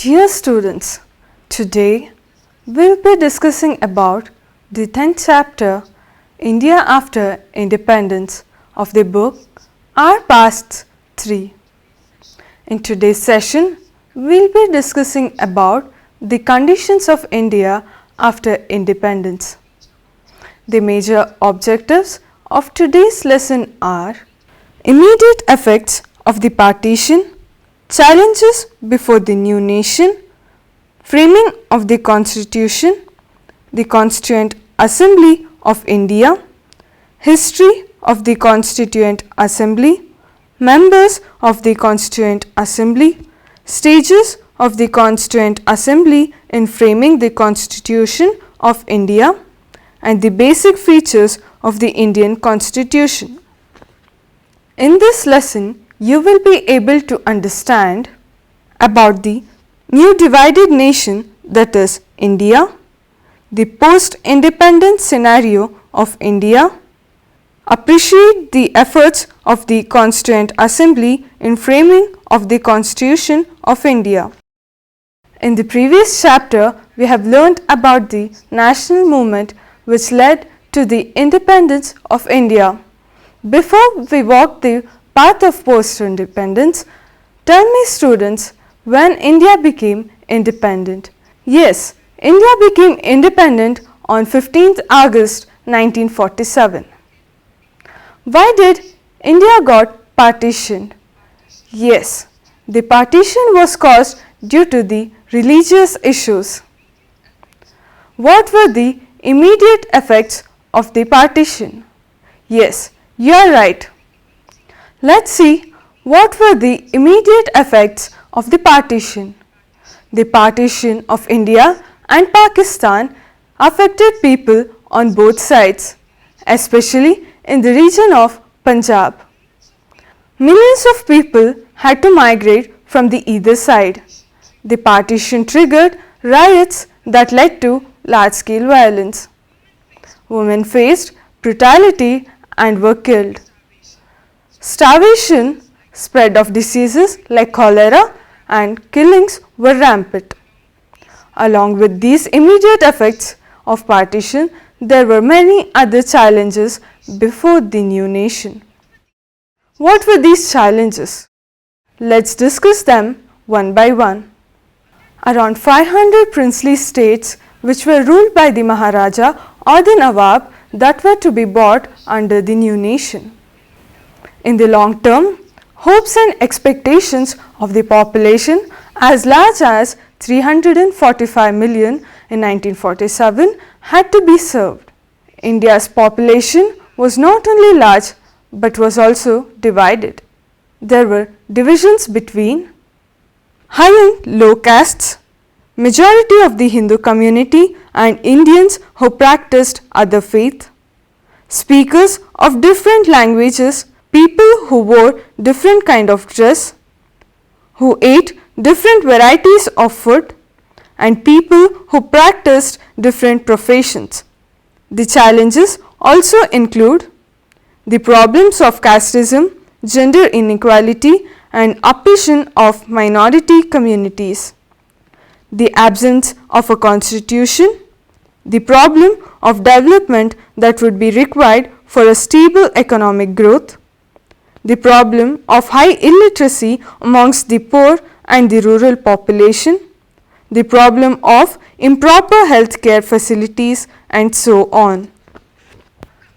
Dear students, today we'll be discussing about the 10th chapter, India After Independence, of the book Our Past 3. In today's session, we'll be discussing about the conditions of India after independence. The major objectives of today's lesson are immediate effects of the partition, challenges before the new nation, framing of the Constitution, the Constituent Assembly of India, history of the Constituent Assembly, members of the Constituent Assembly, stages of the Constituent Assembly in framing the Constitution of India, and the basic features of the Indian Constitution. In this lesson, you will be able to understand about the new divided nation, that is India, the post-independence scenario of India, appreciate the efforts of the Constituent Assembly in framing of the Constitution of India. In the previous chapter, we have learnt about the national movement which led to the independence of India. Before we walk the path of post-independence, tell me students, when India became independent? Yes, India became independent on 15th August 1947. Why did India got partitioned? Yes, the partition was caused due to the religious issues. What were the immediate effects of the partition? Yes, you are right. Let's see what were the immediate effects of the partition. The partition of India and Pakistan affected people on both sides, especially in the region of Punjab. Millions of people had to migrate from the either side. The partition triggered riots that led to large-scale violence. Women faced brutality and were killed. Starvation, spread of diseases like cholera, and killings were rampant. Along with these immediate effects of partition, there were many other challenges before the new nation. What were these challenges? Let's discuss them one by one. Around 500 princely states which were ruled by the Maharaja or the Nawab that were to be bought under the new nation. In the long term, hopes and expectations of the population as large as 345 million in 1947 had to be served. India's population was not only large but was also divided. There were divisions between high and low castes, majority of the Hindu community and Indians who practiced other faith, speakers of different languages, people who wore different kind of dress, who ate different varieties of food, and people who practiced different professions. The challenges also include the problems of casteism, gender inequality, and oppression of minority communities, the absence of a constitution, the problem of development that would be required for a stable economic growth, the problem of high illiteracy amongst the poor and the rural population, the problem of improper healthcare facilities, and so on.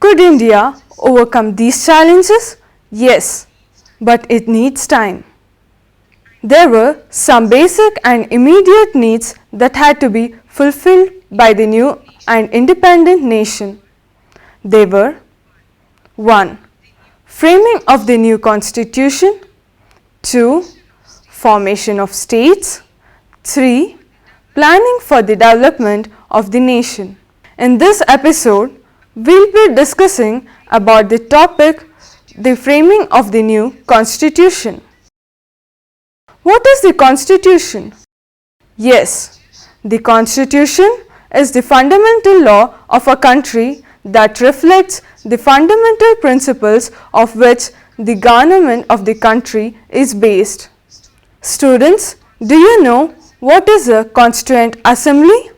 Could India overcome these challenges? Yes, but it needs time. There were some basic and immediate needs that had to be fulfilled by the new and independent nation. They were: 1. Framing of the new constitution. 2. Formation of states. 3. Planning for the development of the nation. In this episode, we'll be discussing about the topic, the framing of the new constitution. What is the constitution? Yes, the constitution is the fundamental law of a country that reflects the fundamental principles of which the government of the country is based. Students, do you know What is a constituent assembly?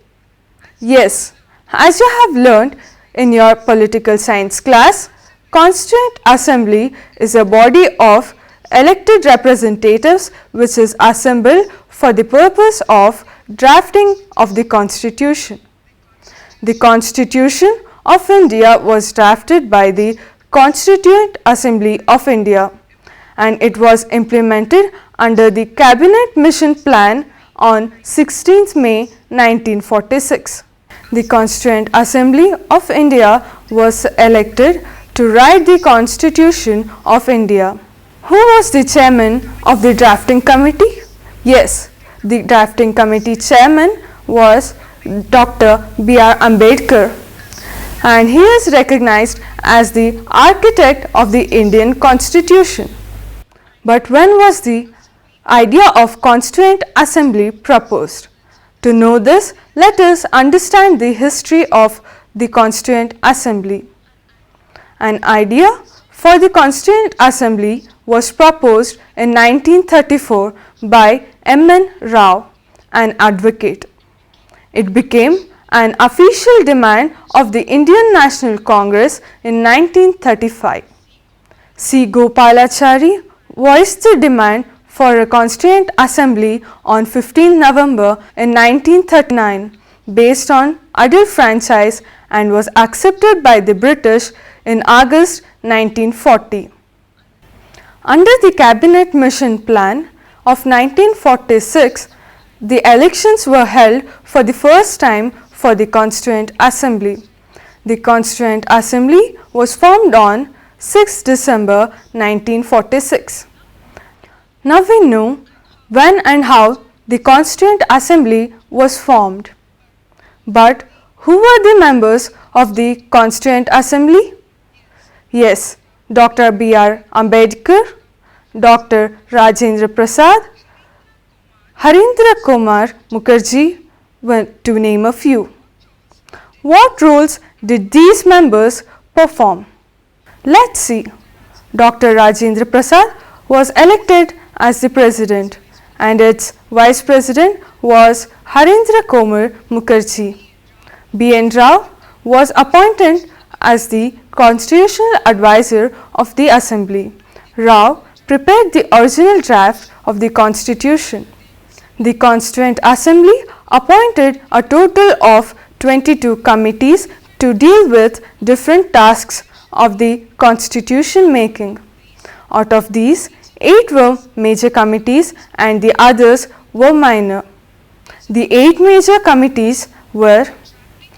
Yes, as you have learned in your political science class, constituent assembly is a body of elected representatives which is assembled for the purpose of drafting of the constitution. The Constitution of India was drafted by the Constituent Assembly of India and it was implemented under the Cabinet Mission Plan on 16th May 1946. The Constituent Assembly of India was elected to write the Constitution of India. Who was the chairman of the drafting committee? Yes, the drafting committee chairman was Dr. B.R. Ambedkar and he is recognized as the architect of the Indian Constitution. But when was the idea of Constituent Assembly proposed? To know this, let us understand the history of the Constituent Assembly. An idea for the Constituent Assembly was proposed in 1934 by M.N. Rao, an advocate. It became an official demand of the Indian National Congress in 1935. C. Gopalachari voiced the demand for a Constituent Assembly on 15 November in 1939 based on adult franchise and was accepted by the British in August 1940. Under the Cabinet Mission Plan of 1946, the elections were held for the first time for the Constituent Assembly. The Constituent Assembly was formed on 6 December 1946. Now we know when and how the Constituent Assembly was formed. But who were the members of the Constituent Assembly? Yes, Dr. B.R. Ambedkar, Dr. Rajendra Prasad, Harindra Kumar Mukherjee, to name a few. What roles did these members perform? Let's see. Dr. Rajendra Prasad was elected as the president and its vice president was Harindra Kumar Mukherjee. B.N. Rao was appointed as the constitutional advisor of the assembly. Rao prepared the original draft of the constitution. The Constituent Assembly appointed a total of 22 committees to deal with different tasks of the constitution making. Out of these, 8 were major committees and the others were minor. The 8 major committees were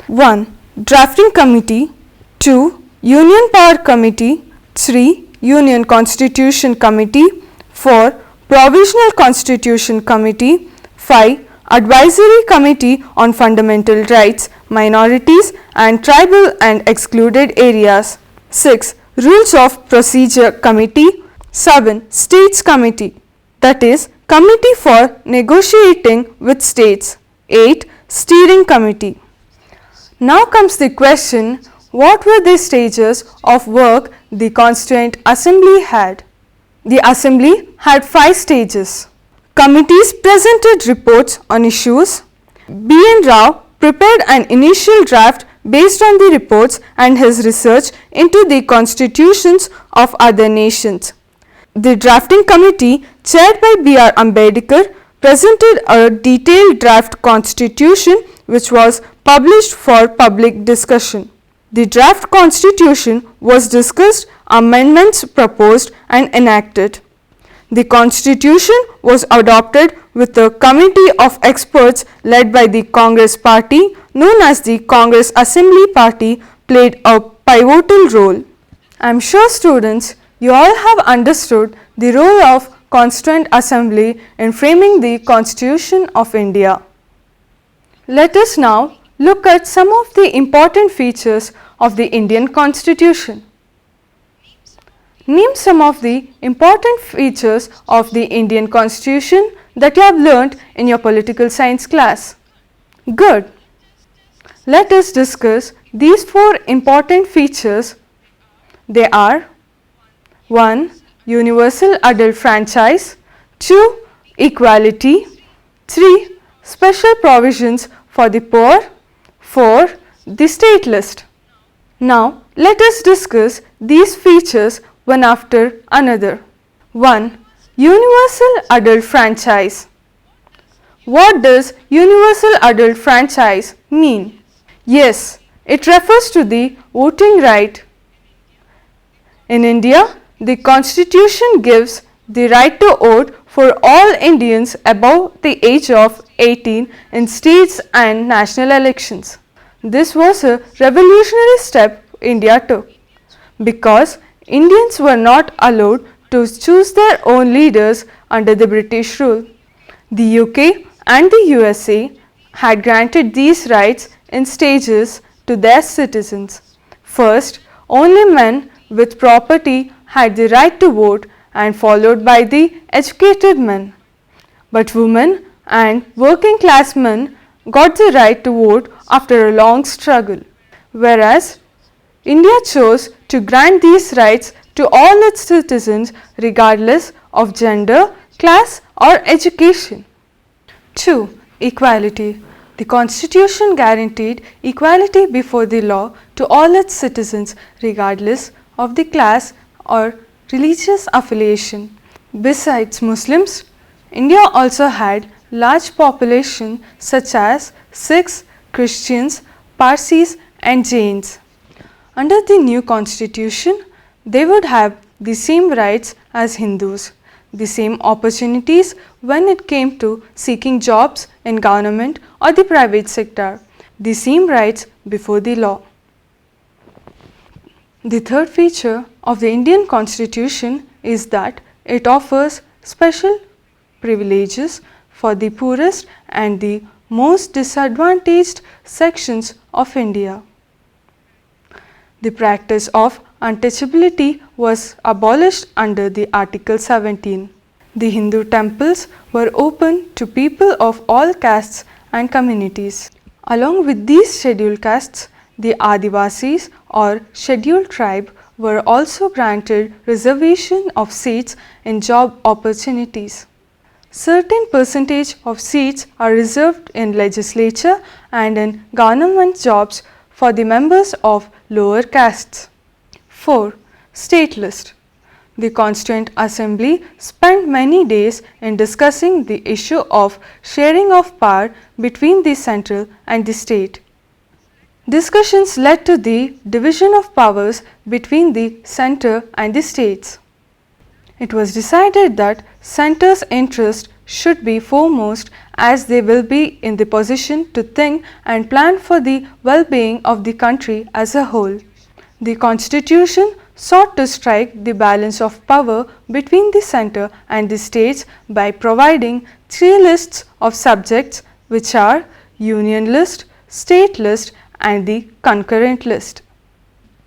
1. Drafting Committee, 2. Union Power Committee, 3. Union Constitution Committee, 4. Provisional Constitution Committee, 5. Advisory Committee on Fundamental Rights, Minorities and Tribal and Excluded Areas, 6. Rules of Procedure Committee, 7. States Committee, that is Committee for Negotiating with States, 8. Steering Committee. Now comes the question, what were the stages of work the Constituent Assembly had? The Assembly had 5 stages. Committees presented reports on issues. B.N. Rao prepared an initial draft based on the reports and his research into the constitutions of other nations. The drafting committee, chaired by B.R. Ambedkar, presented a detailed draft constitution which was published for public discussion. The draft constitution was discussed, amendments proposed and enacted. The constitution was adopted with a committee of experts led by the Congress party known as the Congress Assembly Party played a pivotal role. I am sure students, you all have understood the role of Constituent Assembly in framing the Constitution of India. Let us now look at some of the important features of the Indian Constitution. Name some of the important features of the Indian Constitution that you have learnt in your political science class. Good. Let us discuss these 4 important features. They are 1. Universal adult franchise, 2. Equality, 3. special provisions for the poor. 4. The state list. Now let us discuss these features one after another. 1. Universal adult franchise. What does universal adult franchise mean? Yes, it refers to the voting right. In India, the Constitution gives the right to vote for all Indians above the age of 18 in states and national elections. This was a revolutionary step India took because Indians were not allowed to choose their own leaders under the British rule. The UK and the USA had granted these rights in stages to their citizens. First, only men with property had the right to vote and followed by the educated men. But women and working class men got the right to vote after a long struggle, whereas India chose to grant these rights to all its citizens regardless of gender, class or education. 2. Equality. The Constitution guaranteed equality before the law to all its citizens regardless of the class or religious affiliation. Besides Muslims, India also had large population such as Sikhs, Christians, Parsis and Jains. Under the new constitution, they would have the same rights as Hindus, the same opportunities when it came to seeking jobs in government or the private sector, the same rights before the law. The third feature of the Indian Constitution is that it offers special privileges for the poorest and the most disadvantaged sections of India. The practice of untouchability was abolished under the Article 17. The Hindu temples were open to people of all castes and communities. Along with these scheduled castes, the Adivasis or scheduled tribe were also granted reservation of seats in job opportunities. Certain percentage of seats are reserved in legislature and in government jobs for the members of lower castes. 4. State list. The Constituent Assembly spent many days in discussing the issue of sharing of power between the central and the state. Discussions led to the division of powers between the center and the states. It was decided that center's interest should be foremost as they will be in the position to think and plan for the well-being of the country as a whole. The Constitution sought to strike the balance of power between the center and the states by providing 3 lists of subjects, which are Union List, State List and the concurrent list.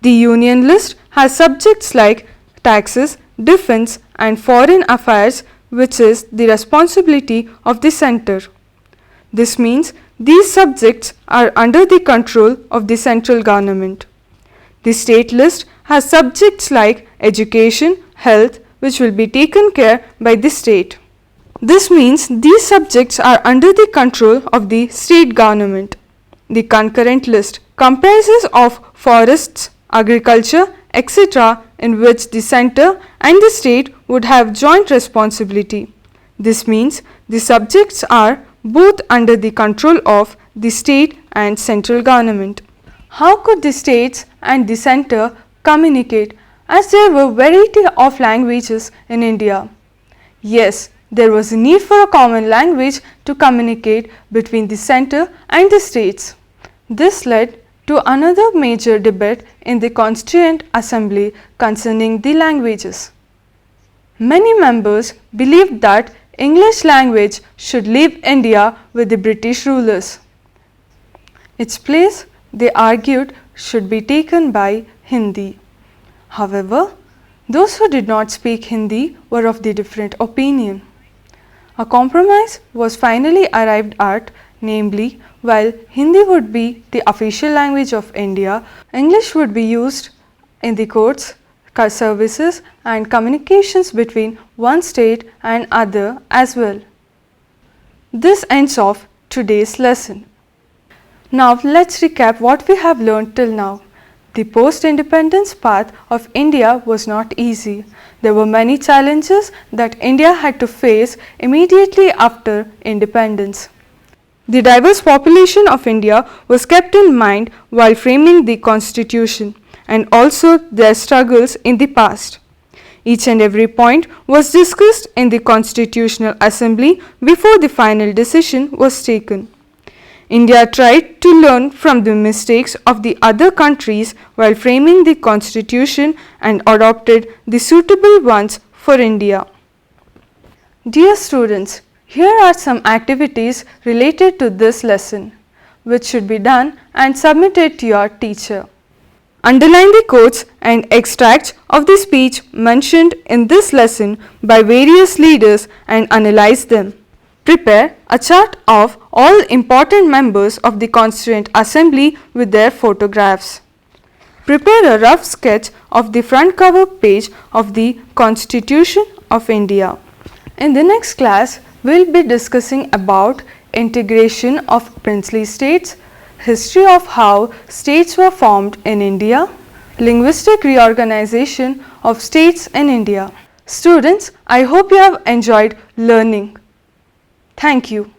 The Union List has subjects like taxes, defense and foreign affairs, which is the responsibility of the center. This means these subjects are under the control of the central government. The state list has subjects like education, health, which will be taken care by the state. This means these subjects are under the control of the state government. The concurrent list comprises of forests, agriculture, etc., in which the center and the state would have joint responsibility. This means the subjects are both under the control of the state and central government. How could the states and the center communicate, as there were variety of languages in India? Yes, there was a need for a common language to communicate between the center and the states. This led to another major debate in the Constituent Assembly concerning the languages. Many members believed that English language should leave India with the British rulers. Its place, they argued, should be taken by Hindi. However, those who did not speak Hindi were of the different opinion. A compromise was finally arrived at, namely, while Hindi would be the official language of India, English would be used in the courts, services and communications between one state and other as well. This ends of today's lesson. Now let's recap what we have learned till now. The post-independence path of India was not easy. There were many challenges that India had to face immediately after independence. The diverse population of India was kept in mind while framing the constitution, and also their struggles in the past. Each and every point was discussed in the Constitutional Assembly before the final decision was taken. India tried to learn from the mistakes of the other countries while framing the constitution and adopted the suitable ones for India. Dear students, here are some activities related to this lesson, which should be done and submitted to your teacher. Underline the quotes and extracts of the speech mentioned in this lesson by various leaders and analyze them. Prepare a chart of all important members of the Constituent Assembly with their photographs. Prepare a rough sketch of the front cover page of the Constitution of India. In the next class, we will be discussing about integration of princely states, history of how states were formed in India, linguistic reorganization of states in India. Students, I hope you have enjoyed learning. Thank you.